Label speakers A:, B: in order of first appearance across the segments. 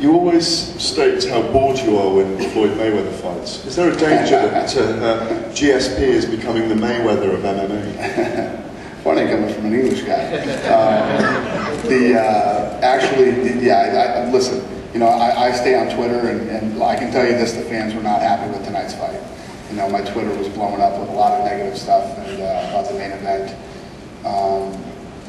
A: You always state how bored you are when Floyd Mayweather fights. Is there a danger that GSP is becoming the Mayweather of MMA?
B: Funny coming from an English guy. Listen, you know, I stay on Twitter, and I can tell you this, the fans were not happy with tonight's fight. You know, my Twitter was blowing up with a lot of negative stuff about the main event.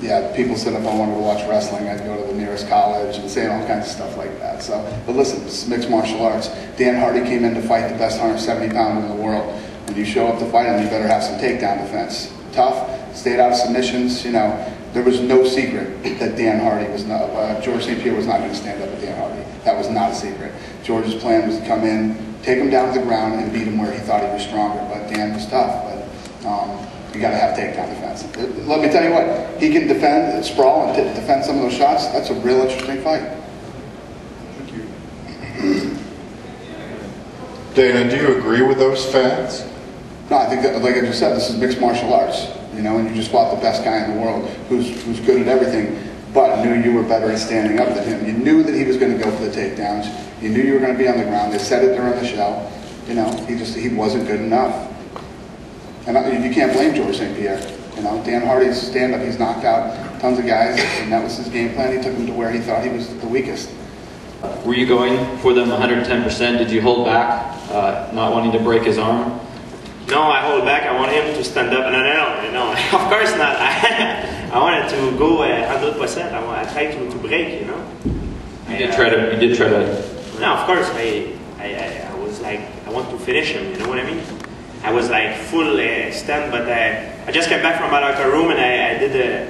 B: Yeah, people said if I wanted to watch wrestling, I'd go to the nearest college and saying all kinds of stuff like that. So, but listen, this is mixed martial arts. Dan Hardy came in to fight the best 170-pounder in the world. When you show up to fight him, you better have some takedown defense. Tough, stayed out of submissions. You know, there was no secret that Dan Hardy was not, George St. Pierre was not going to stand up with Dan Hardy. That was not a secret. George's plan was to come in, take him down to the ground, and beat him where he thought he was stronger. But Dan was tough. But you got to have takedown defense. Let me tell you what, he can defend, sprawl, and defend some of those shots. That's a real interesting fight.
A: Thank you. Dana, do you agree with those facts?
B: No, I think that, like I just said, this is mixed martial arts, you know, and you just fought the best guy in the world who's good at everything, but knew you were better at standing up than him. You knew that he was going to go for the takedowns. You knew you were going to be on the ground. They said it during the show. You know, he wasn't good enough. And you can't blame George St. Pierre. You know, Dan Hardy's stand-up, he's knocked out tons of guys, and that was his game plan. He took him to where he thought he was the weakest.
C: Were you going for them 110%? Did you hold back, not wanting to break his arm?
D: No, I hold back. I want him to stand up. No, of course not. I wanted to go 100%. I tried to break, you know.
C: You did try to.
D: No, of course. I was like, I want to finish him. You know what I mean? I was like full stand, but I just came back from my locker room and I did a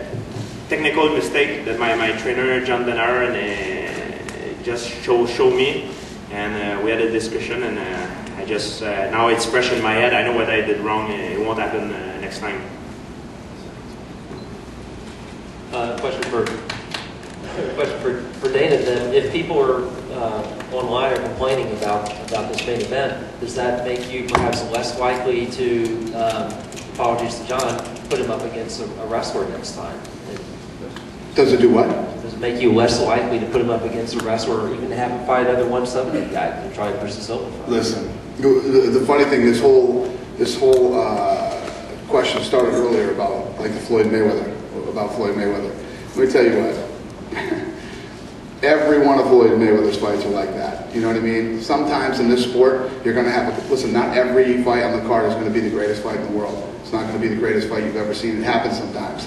D: technical mistake that my trainer John Denner and just showed me, and we had a discussion, and I just now it's fresh in my head. I know what I did wrong. It won't happen next time.
E: Question for Dana then. If people are online are complaining about this main event, does that make you perhaps less likely to, apologies to John, put him up against a wrestler next time?
B: Does it do what?
E: Does it make you less likely to put him up against a wrestler, or even to have him fight other 170 guys and try to push the Silva fight?
B: Listen, the funny thing, this whole question started earlier about like Floyd Mayweather. Let me tell you what. Every one of Floyd Mayweather's fights are like that. You know what I mean? Sometimes in this sport, you're going to have to, listen, not every fight on the card is going to be the greatest fight in the world. It's not going to be the greatest fight you've ever seen. It happens sometimes.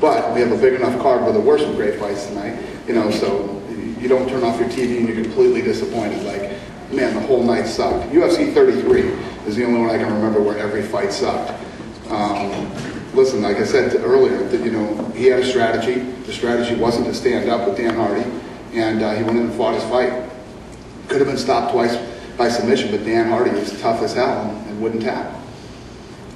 B: But we have a big enough card where there were some great fights tonight. You know, so you don't turn off your TV and you're completely disappointed. Like, man, the whole night sucked. UFC 33 is the only one I can remember where every fight sucked. Listen, like I said earlier, that, you know, he had a strategy. The strategy wasn't to stand up with Dan Hardy, and he went in and fought his fight. Could have been stopped twice by submission, but Dan Hardy is tough as hell and wouldn't tap.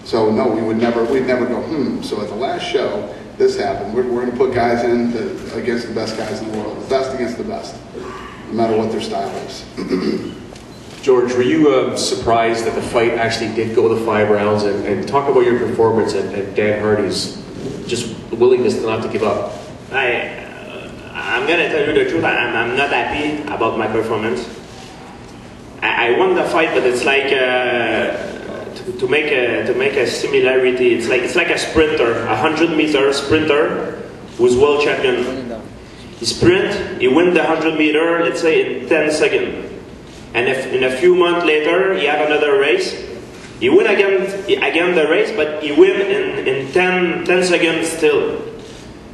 B: So no, we'd never go, So at the last show, this happened. We're going to put guys in against the best guys in the world, the best against the best, no matter what their style is.
F: George, were you surprised that the fight actually did go the 5 rounds? And talk about your performance and Dan Hardy's just willingness not to give up.
D: I'm going to tell you the truth. I'm not happy about my performance. I won the fight, but it's like to make a similarity. It's like a sprinter, a 100-meter sprinter who's world champion. He sprint, he win the 100-meter, let's say in 10 seconds. And if in a few months later, he have another race, he win again the race, but he win in 10 seconds still.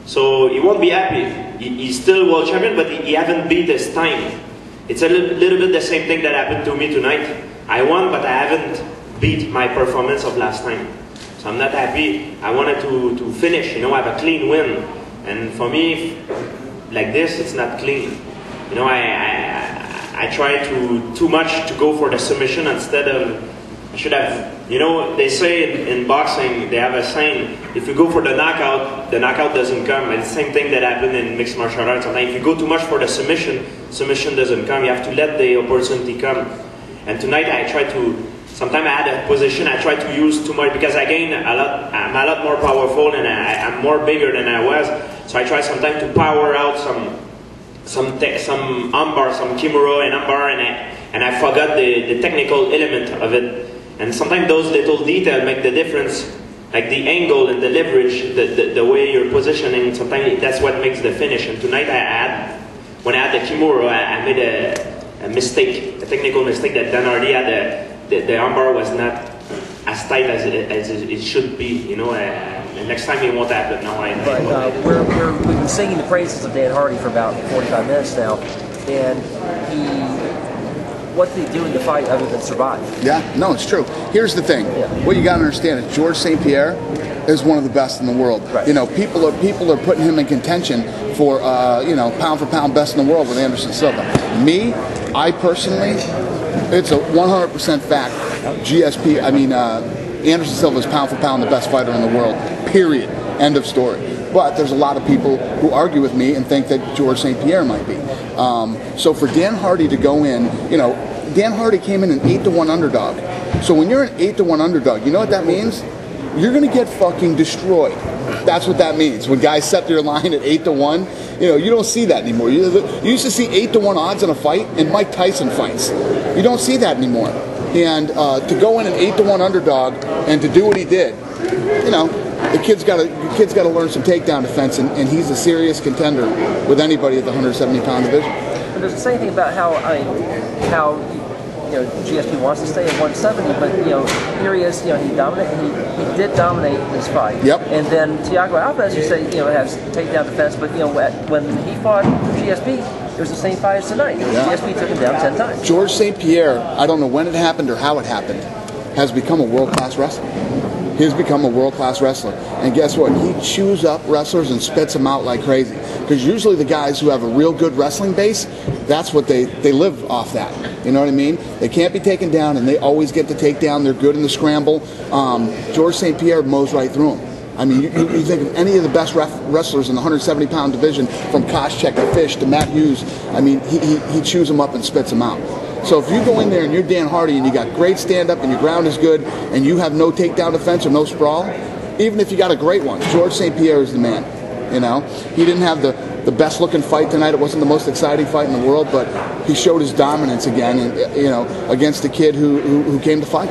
D: So he won't be happy. He's still world champion, but he haven't beat his time. It's a little bit the same thing that happened to me tonight. I won, but I haven't beat my performance of last time. So I'm not happy. I wanted to finish, you know, have a clean win. And for me, like this, it's not clean. You know, I try too much to go for the submission instead of, I should have, you know, they say in boxing, they have a saying, if you go for the knockout doesn't come. It's the same thing that happened in mixed martial arts. Sometimes if you go too much for the submission doesn't come. You have to let the opportunity come. And tonight I try to, sometimes I had a position I try to use too much because I gain a lot, I'm a lot more powerful and I'm more bigger than I was. So I try sometimes to power out some armbar, some kimura and armbar, and I forgot the technical element of it. And sometimes those little details make the difference, like the angle and the leverage, the way you're positioning. Sometimes that's what makes the finish. And tonight when I had the kimura, I made a mistake, a technical mistake that Dan Hardy had. The armbar was not as tight as it should be, you know. And next time it won't happen. Now I know.
E: But we've been singing the praises of Dan Hardy for about 45 minutes now, and what did he do in the fight other than survive?
B: Yeah, no, it's true. Here's the thing.
E: Yeah.
B: What you got to understand is George St. Pierre is one of the best in the world.
E: Right.
B: You know, people are putting him in contention for you know, pound for pound best in the world with Anderson Silva. Me, I personally, it's a 100% fact. GSP, I mean, Anderson Silva is pound for pound the best fighter in the world. Period. End of story. But there's a lot of people who argue with me and think that George St. Pierre might be. So for Dan Hardy to go in, you know, Dan Hardy came in an 8-1 underdog. So when you're an 8-1 underdog, you know what that means? You're going to get fucking destroyed. That's what that means. When guys set their line at 8-1, you know, you don't see that anymore. You used to see 8-1 odds in a fight in Mike Tyson fights. You don't see that anymore. And to go in an 8-1 underdog and to do what he did, you know, the kid's got to learn some takedown defense, and he's a serious contender with anybody at the 170-pound division.
E: But does it say anything about how you know, GSP wants to stay at 170, but you know, here he is, you know, he did dominate this fight.
B: Yep.
E: And then Thiago Alves, as you say, you know, has takedown defense, but you know, when he fought GSP, it was the same fight as tonight.
B: Yeah.
E: GSP took him down 10 times.
B: George St. Pierre, I don't know when it happened or how it happened, has become a world-class wrestler. He's become a world-class wrestler. And guess what? He chews up wrestlers and spits them out like crazy. Because usually the guys who have a real good wrestling base, that's what they live off that. You know what I mean? They can't be taken down, and they always get the takedown. They're good in the scramble. George St. Pierre mows right through him. I mean, you think of any of the best wrestlers in the 170-pound division, from Koscheck to Fish to Matt Hughes, I mean, he chews them up and spits them out. So if you go in there and you're Dan Hardy and you got great stand-up and your ground is good and you have no takedown defense or no sprawl, even if you got a great one, George St. Pierre is the man. You know, he didn't have the best-looking fight tonight. It wasn't the most exciting fight in the world, but he showed his dominance again, and you know, against a kid who came to fight.